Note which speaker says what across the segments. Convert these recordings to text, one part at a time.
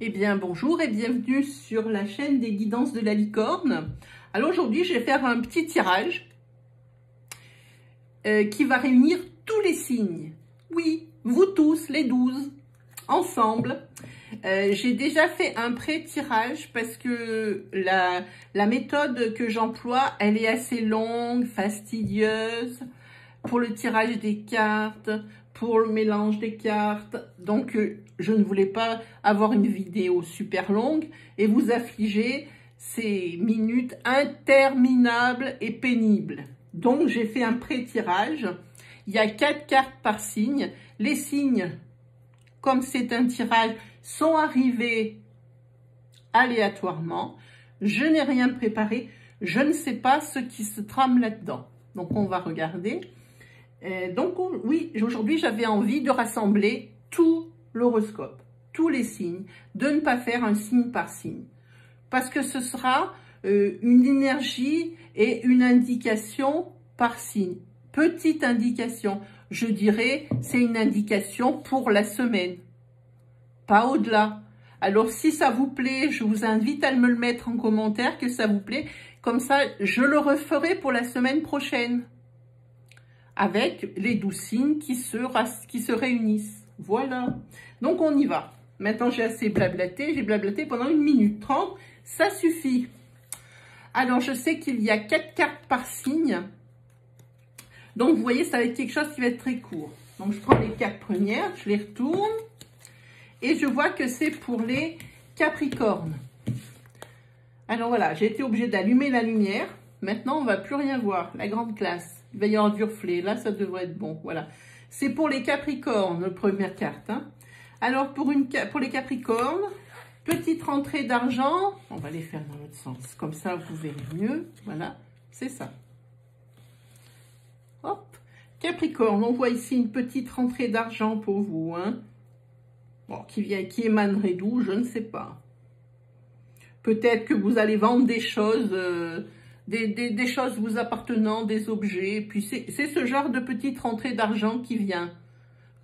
Speaker 1: Eh bien, bonjour et bienvenue sur la chaîne des guidances de la licorne. Alors aujourd'hui, je vais faire un petit tirage qui va réunir tous les signes. Oui, vous tous, les 12, ensemble. J'ai déjà fait un pré-tirage parce que la méthode que j'emploie, elle est assez longue, fastidieuse pour le tirage des cartes, pour le mélange des cartes. Donc, je ne voulais pas avoir une vidéo super longue et vous affliger ces minutes interminables et pénibles. Donc, j'ai fait un pré-tirage. Il y a 4 cartes par signe. Les signes, comme c'est un tirage, sont arrivés aléatoirement. Je n'ai rien préparé. Je ne sais pas ce qui se trame là-dedans. Donc, on va regarder. Donc, oui, aujourd'hui, j'avais envie de rassembler tout l'horoscope, tous les signes, de ne pas faire un signe par signe. Parce que ce sera une énergie et une indication par signe. Petite indication, je dirais, c'est une indication pour la semaine, pas au-delà. Alors, si ça vous plaît, je vous invite à me le mettre en commentaire, que ça vous plaît. Comme ça, je le referai pour la semaine prochaine, avec les 12 signes qui se réunissent. Voilà. Donc, on y va. Maintenant, j'ai assez blablaté. J'ai blablaté pendant 1 minute 30. Ça suffit. Alors, je sais qu'il y a 4 cartes par signe. Donc, vous voyez, ça va être quelque chose qui va être très court. Donc, je prends les 4 premières, je les retourne. Et je vois que c'est pour les Capricornes. Alors, voilà, j'ai été obligée d'allumer la lumière. Maintenant, on ne va plus rien voir. La grande classe. Il va y avoir du reflet. Là, ça devrait être bon. Voilà. C'est pour les Capricornes, la première carte. Hein. Alors, pour les Capricornes, petite rentrée d'argent. On va les faire dans l'autre sens. Comme ça, vous verrez mieux. Voilà. C'est ça. Hop. Capricorne, on voit ici une petite rentrée d'argent pour vous. Hein. Bon, qui émanerait d'où, je ne sais pas. Peut-être que vous allez vendre des choses... Des choses vous appartenant, des objets. Puis c'est ce genre de petite rentrée d'argent qui vient.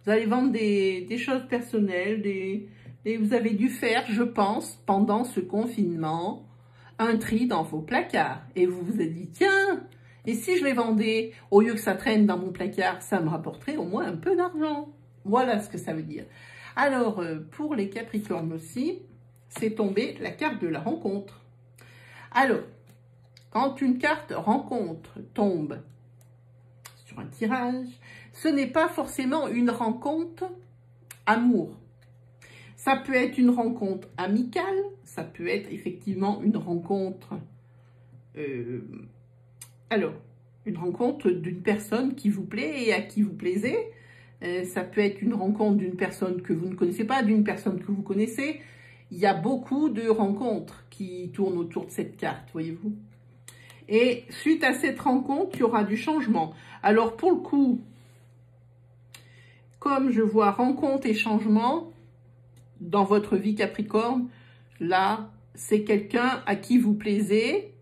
Speaker 1: Vous allez vendre des choses personnelles. Et vous avez dû faire, je pense, pendant ce confinement, un tri dans vos placards. Et vous vous êtes dit, tiens, et si je les vendais, au lieu que ça traîne dans mon placard, ça me rapporterait au moins un peu d'argent. Voilà ce que ça veut dire. Alors, pour les Capricornes aussi, c'est tombé la carte de la rencontre. Alors, quand une carte rencontre tombe sur un tirage, ce n'est pas forcément une rencontre amour. Ça peut être une rencontre amicale, ça peut être effectivement une rencontre, une rencontre d'une personne qui vous plaît et à qui vous plaisez. Ça peut être une rencontre d'une personne que vous ne connaissez pas, d'une personne que vous connaissez. Il y a beaucoup de rencontres qui tournent autour de cette carte, voyez-vous. Et suite à cette rencontre, il y aura du changement. Alors, pour le coup, comme je vois rencontre et changement dans votre vie Capricorne, là, c'est quelqu'un à qui vous plaisez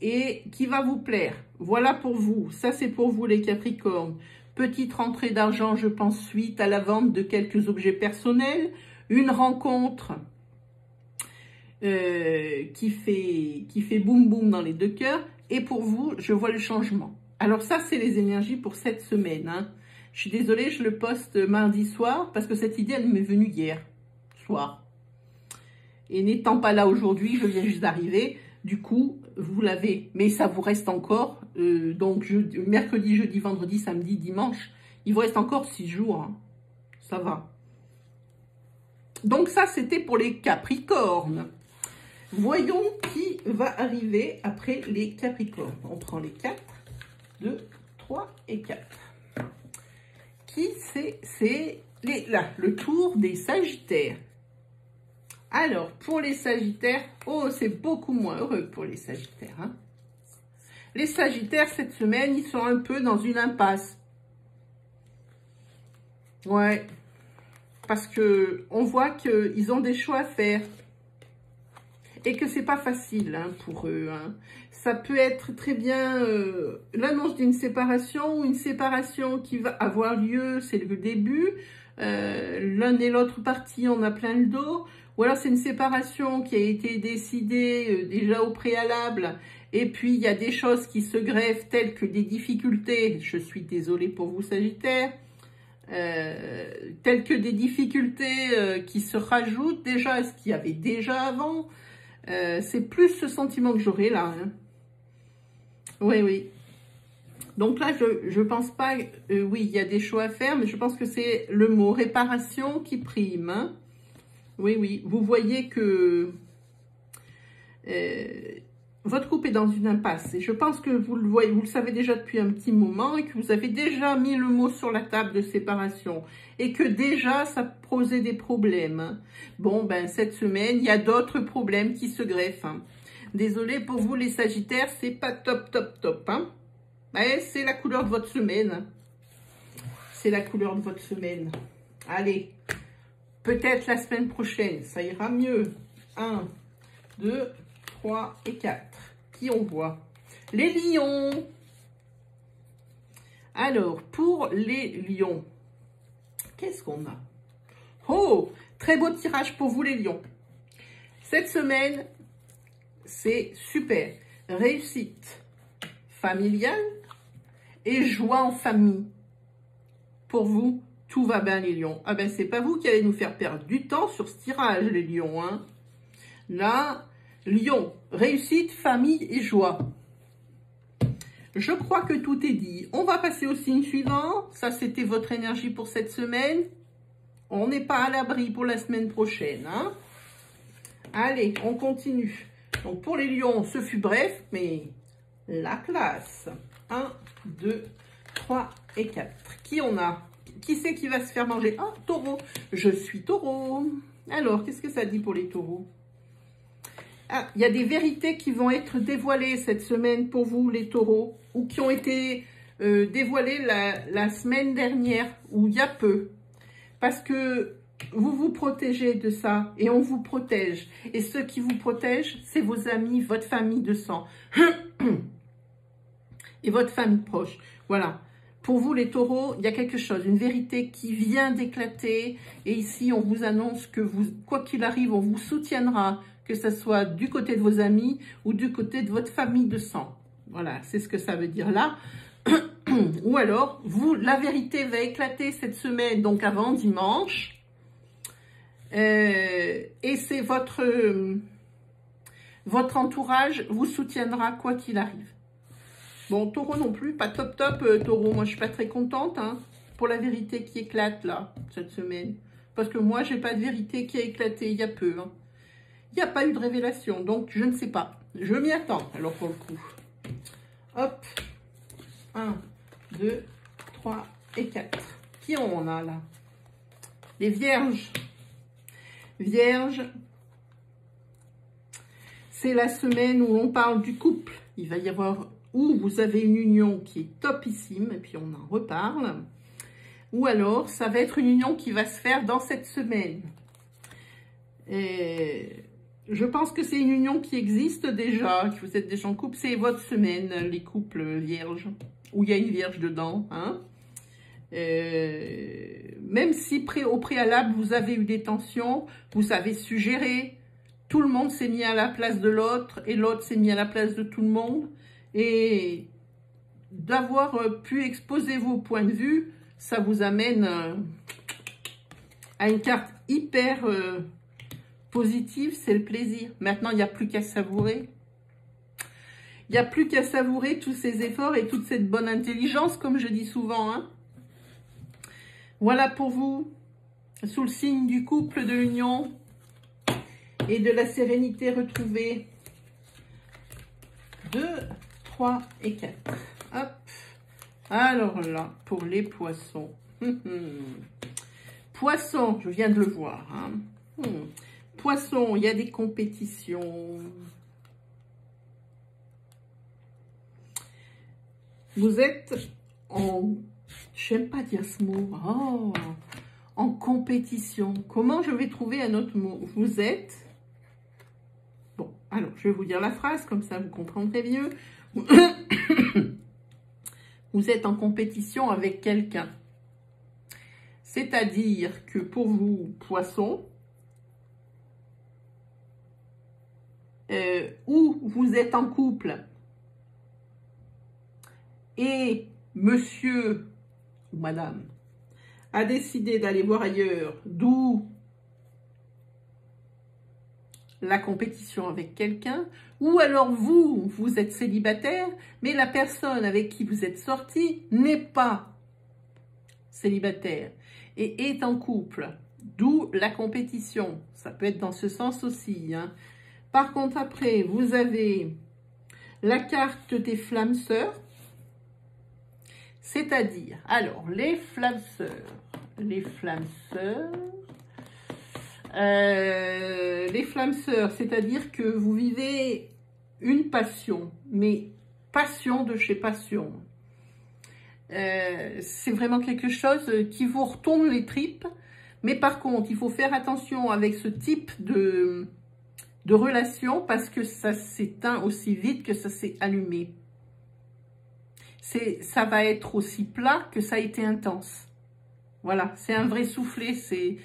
Speaker 1: et qui va vous plaire. Voilà pour vous. Ça, c'est pour vous, les Capricornes. Petite rentrée d'argent, je pense, suite à la vente de quelques objets personnels. Une rencontre... qui fait boum boum dans les 2 cœurs. Et pour vous, je vois le changement. Alors ça, c'est les énergies pour cette semaine. Hein. Je suis désolée, je le poste mardi soir parce que cette idée, elle m'est venue hier soir. Et n'étant pas là aujourd'hui, je viens juste d'arriver. Du coup, vous l'avez. Mais ça vous reste encore. Donc, mercredi, jeudi, vendredi, samedi, dimanche. Il vous reste encore 6 jours. Hein. Ça va. Donc ça, c'était pour les Capricornes. Voyons qui va arriver après les Capricornes. On prend les 4, 2, 3 et 4. Qui c'est là, le tour des Sagittaires. Alors, pour les Sagittaires, oh, c'est beaucoup moins heureux pour les Sagittaires. Hein. Les Sagittaires, cette semaine, ils sont un peu dans une impasse. Ouais, parce que on voit qu'ils ont des choix à faire. Et que c'est pas facile hein, pour eux. Hein. Ça peut être très bien l'annonce d'une séparation ou une séparation qui va avoir lieu, c'est le début. L'un et l'autre partie, on a plein le dos. Ou alors c'est une séparation qui a été décidée déjà au préalable. Et puis il y a des choses qui se greffent telles que des difficultés. Je suis désolée pour vous Sagittaire. Telles que des difficultés qui se rajoutent déjà à ce qu'il y avait déjà avant. C'est plus ce sentiment que j'aurai là. Hein. Oui, oui. Donc là, je pense pas... oui, il y a des choix à faire, mais je pense que c'est le mot réparation qui prime. Hein. Oui, oui. Vous voyez que votre couple est dans une impasse. Et je pense que vous le voyez, vous le savez déjà depuis un petit moment et que vous avez déjà mis le mot sur la table de séparation. Et que déjà, ça posait des problèmes. Bon, ben, cette semaine, il y a d'autres problèmes qui se greffent. Hein. Désolée pour vous, les Sagittaires, c'est pas top, top, top. Hein. Ouais, c'est la couleur de votre semaine. C'est la couleur de votre semaine. Allez, peut-être la semaine prochaine, ça ira mieux. 1, 2, 3 et 4. Qui on voit? Les lions. Alors, pour les lions, qu'est-ce qu'on a? Oh, très beau tirage pour vous les lions. Cette semaine, c'est super. Réussite familiale et joie en famille. Pour vous, tout va bien les lions. Ah ben, c'est pas vous qui allez nous faire perdre du temps sur ce tirage, les lions. Hein. Là, lion, réussite, famille et joie. Je crois que tout est dit. On va passer au signe suivant. Ça, c'était votre énergie pour cette semaine. On n'est pas à l'abri pour la semaine prochaine. Hein. Allez, on continue. Donc, pour les lions, ce fut bref, mais la classe. 1, 2, 3 et 4. Qui on a? Qui c'est qui va se faire manger? Ah, taureau. Je suis taureau. Alors, qu'est-ce que ça dit pour les taureaux? Ah, il y a des vérités qui vont être dévoilées cette semaine pour vous, les taureaux, ou qui ont été dévoilées la semaine dernière, ou il y a peu. Parce que vous vous protégez de ça, et on vous protège. Et ceux qui vous protègent, c'est vos amis, votre famille de sang. Et votre famille proche. Voilà. Pour vous, les taureaux, il y a quelque chose, une vérité qui vient d'éclater. Et ici, on vous annonce que vous, quoi qu'il arrive, on vous soutiendra, que ce soit du côté de vos amis ou du côté de votre famille de sang. Voilà, c'est ce que ça veut dire là. Ou alors, vous, la vérité va éclater cette semaine, donc avant dimanche. Et c'est votre entourage vous soutiendra quoi qu'il arrive. Bon, taureau non plus, pas top top, taureau. Moi, je suis pas très contente hein, pour la vérité qui éclate là, cette semaine. Parce que moi, j'ai pas de vérité qui a éclaté il y a peu. Hein. Il n'y a pas eu de révélation, donc je ne sais pas. Je m'y attends, alors pour le coup. Hop. 1, 2, 3 et 4. Qui on a là? Les vierges. Vierges. C'est la semaine où on parle du couple. Il va y avoir... où vous avez une union qui est topissime, et puis on en reparle. Ou alors, ça va être une union qui va se faire dans cette semaine. Et je pense que c'est une union qui existe déjà, que vous êtes déjà en couple. C'est votre semaine, les couples vierges, où il y a une vierge dedans. Hein. Même si au préalable, vous avez eu des tensions, vous avez su gérer. Tout le monde s'est mis à la place de l'autre, et l'autre s'est mis à la place de tout le monde. Et d'avoir pu exposer vos points de vue, ça vous amène à une carte hyper positive, c'est le plaisir. Maintenant, il n'y a plus qu'à savourer. Il n'y a plus qu'à savourer tous ces efforts et toute cette bonne intelligence, comme je dis souvent. Hein. Voilà pour vous, sous le signe du couple, de l'union et de la sérénité retrouvée. 2, 3 et 4. Hop. Alors là, pour les poissons. Poissons, je viens de le voir. Hein. Poissons, il y a des compétitions. Vous êtes en... j'aime pas dire ce mot. Oh, en compétition. Comment je vais trouver un autre mot? Vous êtes... bon, Alors, je vais vous dire la phrase, comme ça vous comprendrez mieux. Vous êtes en compétition avec quelqu'un. C'est-à-dire que pour vous, poisson, ou vous êtes en couple et monsieur ou madame a décidé d'aller voir ailleurs, d'où la compétition avec quelqu'un, ou alors vous êtes célibataire, mais la personne avec qui vous êtes sorti n'est pas célibataire et est en couple, d'où la compétition. Ça peut être dans ce sens aussi, hein. Par contre, après, vous avez la carte des flammes sœurs, c'est-à-dire, alors, les flammes sœurs, c'est-à-dire que vous vivez une passion, mais passion de chez passion. C'est vraiment quelque chose qui vous retourne les tripes, mais par contre, il faut faire attention avec ce type de relation parce que ça s'éteint aussi vite que ça s'est allumé. Ça va être aussi plat que ça a été intense. Voilà, c'est un vrai soufflet, ces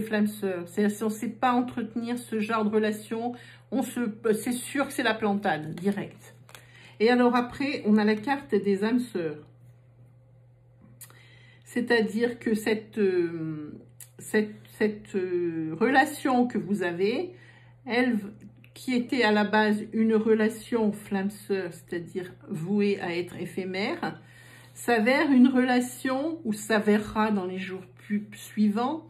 Speaker 1: flammes sœurs. Si on ne sait pas entretenir ce genre de relation, c'est sûr que c'est la plantade, direct. Et alors après, on a la carte des âmes sœurs. C'est-à-dire que cette relation que vous avez, elle, qui était à la base une relation flamme sœur, c'est-à-dire vouée à être éphémère, s'avère une relation, ou s'avérera dans les jours suivants,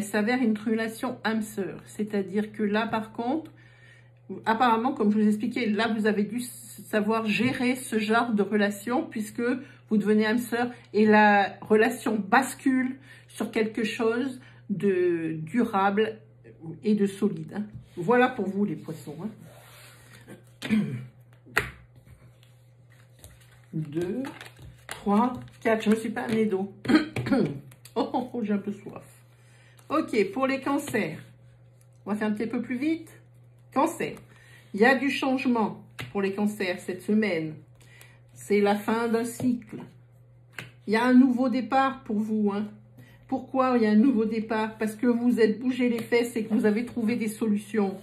Speaker 1: s'avère une relation âme sœur. C'est-à-dire que là, par contre, apparemment, comme je vous expliquais, là, vous avez dû savoir gérer ce genre de relation puisque vous devenez âme sœur et la relation bascule sur quelque chose de durable et de solide. Hein. Voilà pour vous, les poissons. Hein. 2, 3, 4. Je ne me suis pas amené d'eau. Oh, j'ai un peu soif. Ok, pour les cancers. On va faire un petit peu plus vite. Cancer. Il y a du changement pour les cancers cette semaine. C'est la fin d'un cycle. Il y a un nouveau départ pour vous. Hein. Pourquoi il y a un nouveau départ? Parce que vous êtes bougé les fesses et que vous avez trouvé des solutions.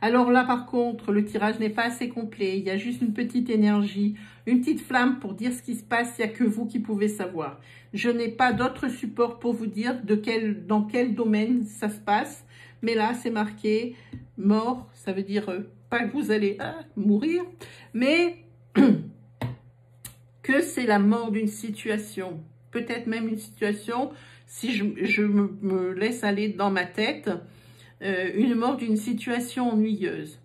Speaker 1: Alors là, par contre, le tirage n'est pas assez complet. Il y a juste une petite énergie, une petite flamme pour dire ce qui se passe. Il n'y a que vous qui pouvez savoir. Je n'ai pas d'autre support pour vous dire dans quel domaine ça se passe. Mais là, c'est marqué mort. Ça veut dire pas que vous allez mourir, mais que c'est la mort d'une situation. Peut-être même une situation, si je me laisse aller dans ma tête, une mort d'une situation ennuyeuse.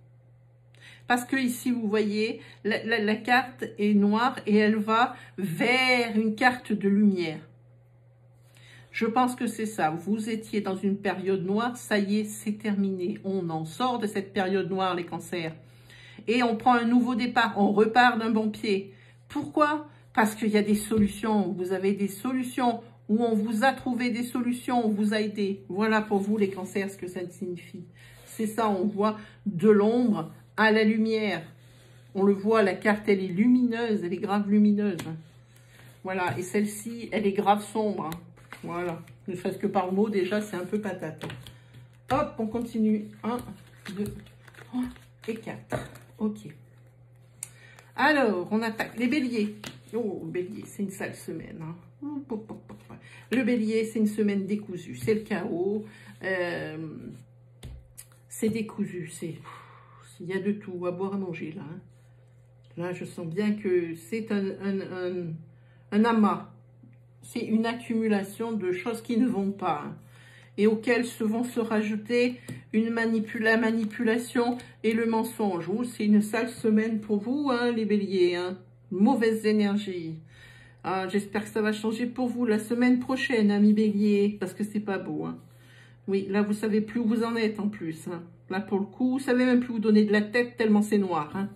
Speaker 1: Parce que ici, vous voyez, la carte est noire et elle va vers une carte de lumière. Je pense que c'est ça. Vous étiez dans une période noire, ça y est, c'est terminé. On en sort de cette période noire, les cancers. Et on prend un nouveau départ, on repart d'un bon pied. Pourquoi? Parce qu'il y a des solutions. Vous avez des solutions où on vous a trouvé des solutions, on vous a aidé. Voilà pour vous, les cancers, ce que ça signifie. C'est ça, on voit de l'ombre à la lumière. On le voit, la carte, elle est lumineuse, elle est grave lumineuse. Voilà, et celle-ci, elle est grave sombre. Voilà, ne serait-ce que par le mot, déjà, c'est un peu patate. Hop, on continue. 1, 2, 3 et 4. Ok. Alors, on attaque les béliers. Oh, bélier, c'est une sale semaine. Hein. Le bélier, c'est une semaine décousue. C'est le chaos. C'est décousu. Il y a de tout à boire, à manger, là. Hein. Là, je sens bien que c'est un amas. C'est une accumulation de choses qui ne vont pas. Hein, et auxquelles vont se rajouter la manipulation et le mensonge. Oh, c'est une sale semaine pour vous, hein, les béliers. Hein. Mauvaise énergie. Ah, j'espère que ça va changer pour vous la semaine prochaine, amis béliers, parce que c'est pas beau. Hein. Oui, là, vous savez plus où vous en êtes en plus. Hein. Là, pour le coup, vous savez même plus où donner de la tête tellement c'est noir. Hein.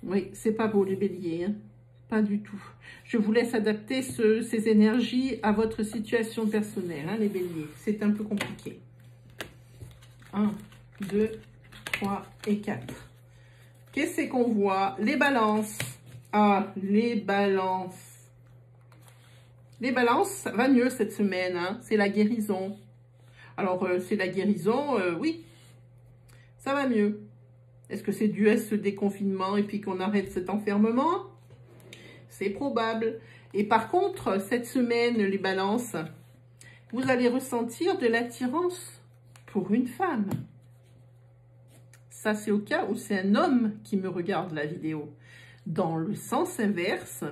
Speaker 1: Oui, c'est pas beau, les béliers. Hein. Pas du tout. Je vous laisse adapter ces énergies à votre situation personnelle, hein, les béliers. C'est un peu compliqué. 1, 2, 3 et 4. Qu'est-ce qu'on voit? Les balances. Ah, les balances. Les balances, ça va mieux cette semaine, hein? C'est la guérison. Alors, c'est la guérison, oui, ça va mieux. Est-ce que c'est dû à ce déconfinement et puis qu'on arrête cet enfermement? C'est probable. Et par contre, cette semaine, les balances, vous allez ressentir de l'attirance pour une femme. Ça, c'est au cas où c'est un homme qui me regarde la vidéo. Dans le sens inverse,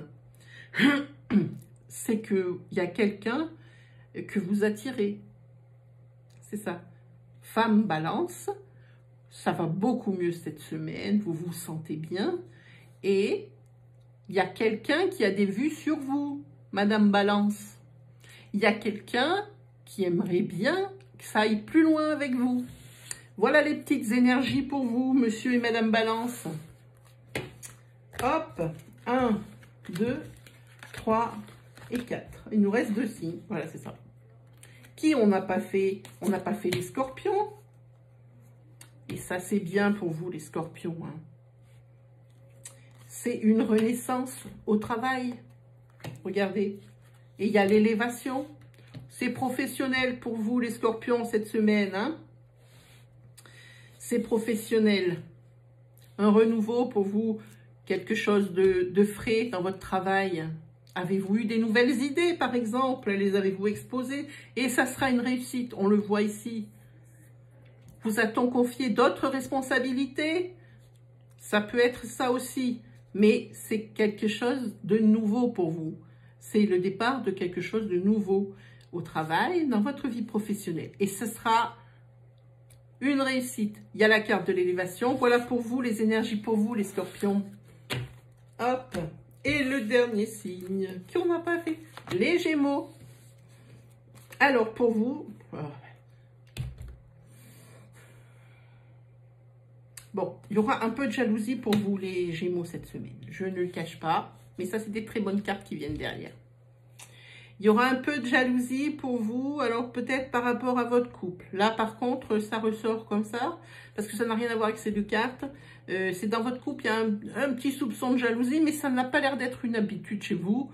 Speaker 1: c'est qu'il y a quelqu'un que vous attirez. C'est ça. Femme balance, ça va beaucoup mieux cette semaine, vous vous sentez bien. Et il y a quelqu'un qui a des vues sur vous, Madame Balance. Il y a quelqu'un qui aimerait bien que ça aille plus loin avec vous. Voilà les petites énergies pour vous, Monsieur et Madame Balance. Hop, 1, 2, 3 et 4. Il nous reste 2 signes. Voilà, c'est ça. Qui on n'a pas fait? On n'a pas fait les scorpions. Et ça, c'est bien pour vous, les scorpions. Hein. C'est une renaissance au travail. Regardez. Et il y a l'élévation. C'est professionnel pour vous, les scorpions, cette semaine. Hein. C'est professionnel. Un renouveau pour vous. Quelque chose de frais dans votre travail. Avez-vous eu des nouvelles idées, par exemple? Les avez-vous exposées? Et ça sera une réussite. On le voit ici. Vous a-t-on confié d'autres responsabilités? Ça peut être ça aussi. Mais c'est quelque chose de nouveau pour vous. C'est le départ de quelque chose de nouveau au travail, dans votre vie professionnelle. Et ce sera une réussite. Il y a la carte de l'élévation. Voilà pour vous, les énergies pour vous, les scorpions. Hop. Et le dernier signe qu'on n'a pas fait, les Gémeaux. Alors, pour vous... Bon, il y aura un peu de jalousie pour vous, les Gémeaux, cette semaine. Je ne le cache pas, mais ça, c'est des très bonnes cartes qui viennent derrière. Il y aura un peu de jalousie pour vous, alors peut-être par rapport à votre couple. Là, par contre, ça ressort comme ça, parce que ça n'a rien à voir avec ces deux cartes. C'est dans votre couple, il y a un petit soupçon de jalousie, mais ça n'a pas l'air d'être une habitude chez vous.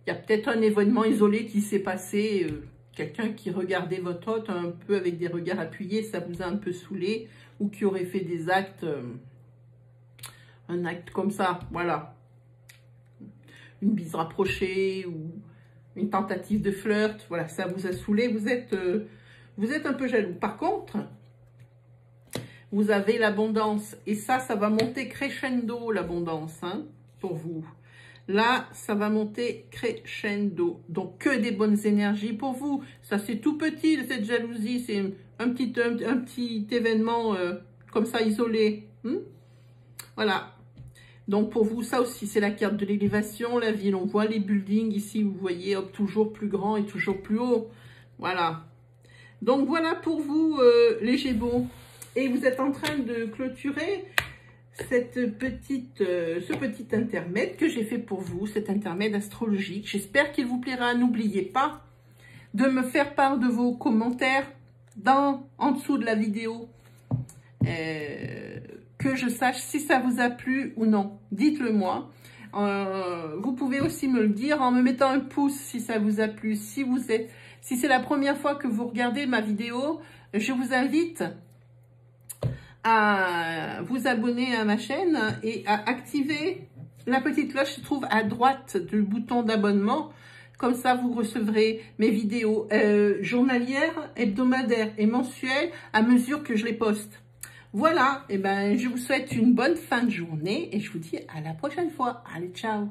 Speaker 1: Il y a peut-être un événement isolé qui s'est passé, quelqu'un qui regardait votre hôte un peu avec des regards appuyés, ça vous a un peu saoulé, ou qui aurait fait des actes, un acte comme ça, voilà. Une bise rapprochée, ou une tentative de flirt, voilà, ça vous a saoulé, vous êtes un peu jaloux. Par contre, vous avez l'abondance, et ça va monter crescendo, l'abondance, hein, pour vous. Là, ça va monter crescendo, donc que des bonnes énergies pour vous. Ça, c'est tout petit, cette jalousie, c'est un petit événement comme ça, isolé. Voilà. Donc, pour vous, ça aussi, c'est la carte de l'élévation, la ville. On voit les buildings ici, vous voyez, hop, toujours plus grand et toujours plus haut. Voilà. Donc, voilà pour vous, les Gémeaux. Et vous êtes en train de clôturer ce petit intermède que j'ai fait pour vous, cet intermède astrologique. J'espère qu'il vous plaira. N'oubliez pas de me faire part de vos commentaires en dessous de la vidéo. Que je sache si ça vous a plu ou non. Dites-le moi. Vous pouvez aussi me le dire en me mettant un pouce si ça vous a plu. Si c'est la première fois que vous regardez ma vidéo, je vous invite à vous abonner à ma chaîne et à activer la petite cloche qui se trouve à droite du bouton d'abonnement. Comme ça, vous recevrez mes vidéos journalières, hebdomadaires et mensuelles à mesure que je les poste. Voilà, et ben, je vous souhaite une bonne fin de journée et je vous dis à la prochaine fois. Allez, ciao!